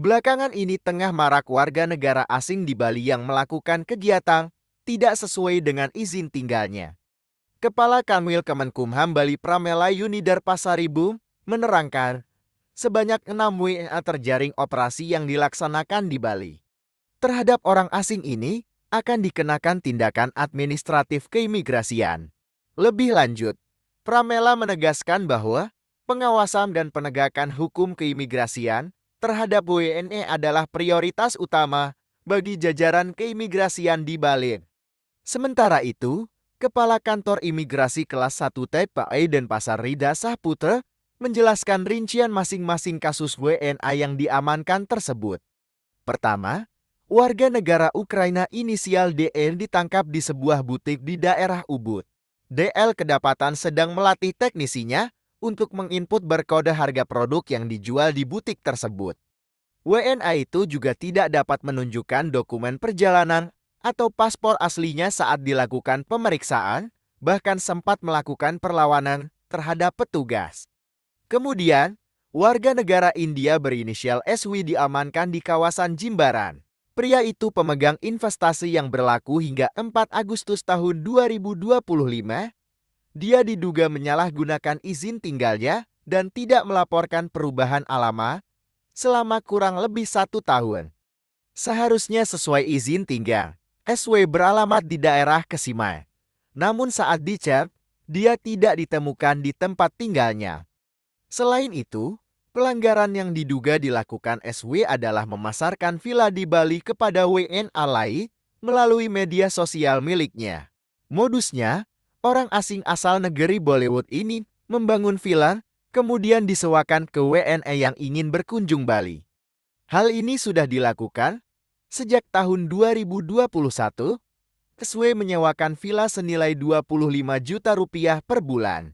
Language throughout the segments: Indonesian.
Belakangan ini tengah marak warga negara asing di Bali yang melakukan kegiatan tidak sesuai dengan izin tinggalnya. Kepala Kanwil Kemenkumham Bali Pramela Yunidar Pasaribu menerangkan, sebanyak 6 WNA terjaring operasi yang dilaksanakan di Bali. Terhadap orang asing ini akan dikenakan tindakan administratif keimigrasian. Lebih lanjut, Pramela menegaskan bahwa pengawasan dan penegakan hukum keimigrasian terhadap WNE adalah prioritas utama bagi jajaran keimigrasian di Bali. Sementara itu, Kepala Kantor Imigrasi Kelas 1 TPI Denpasar Rida Sahputra menjelaskan rincian masing-masing kasus WNA yang diamankan tersebut. Pertama, warga negara Ukraina inisial DL ditangkap di sebuah butik di daerah Ubud. DL kedapatan sedang melatih teknisinya untuk menginput berkode harga produk yang dijual di butik tersebut. WNA itu juga tidak dapat menunjukkan dokumen perjalanan atau paspor aslinya saat dilakukan pemeriksaan, bahkan sempat melakukan perlawanan terhadap petugas. Kemudian, warga negara India berinisial SW diamankan di kawasan Jimbaran. Pria itu pemegang investasi yang berlaku hingga 4 Agustus tahun 2025. Dia diduga menyalahgunakan izin tinggalnya dan tidak melaporkan perubahan alamat selama kurang lebih 1 tahun. Seharusnya sesuai izin tinggal, SW beralamat di daerah Kesimai. Namun saat dicek, dia tidak ditemukan di tempat tinggalnya. Selain itu, pelanggaran yang diduga dilakukan SW adalah memasarkan villa di Bali kepada WNA lain melalui media sosial miliknya. Modusnya, orang asing asal negeri Bollywood ini membangun villa, kemudian disewakan ke WNA yang ingin berkunjung Bali. Hal ini sudah dilakukan sejak tahun 2021. SW menyewakan villa senilai 25 juta rupiah per bulan.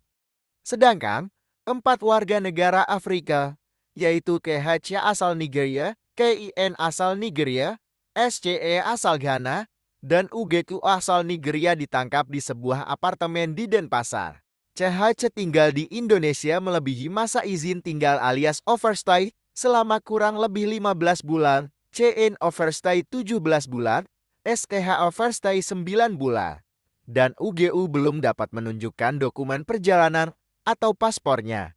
Sedangkan 4 warga negara Afrika, yaitu KHC asal Nigeria, KIN asal Nigeria, SCE asal Ghana, dan UGQ asal Nigeria ditangkap di sebuah apartemen di Denpasar. CHC tinggal di Indonesia melebihi masa izin tinggal alias overstay selama kurang lebih 15 bulan, CN overstay 17 bulan, SKH overstay 9 bulan, dan UGU belum dapat menunjukkan dokumen perjalanan atau paspornya.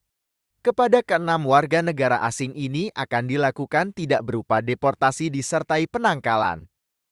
Kepada ke-6 warga negara asing ini akan dilakukan tidak berupa deportasi disertai penangkalan.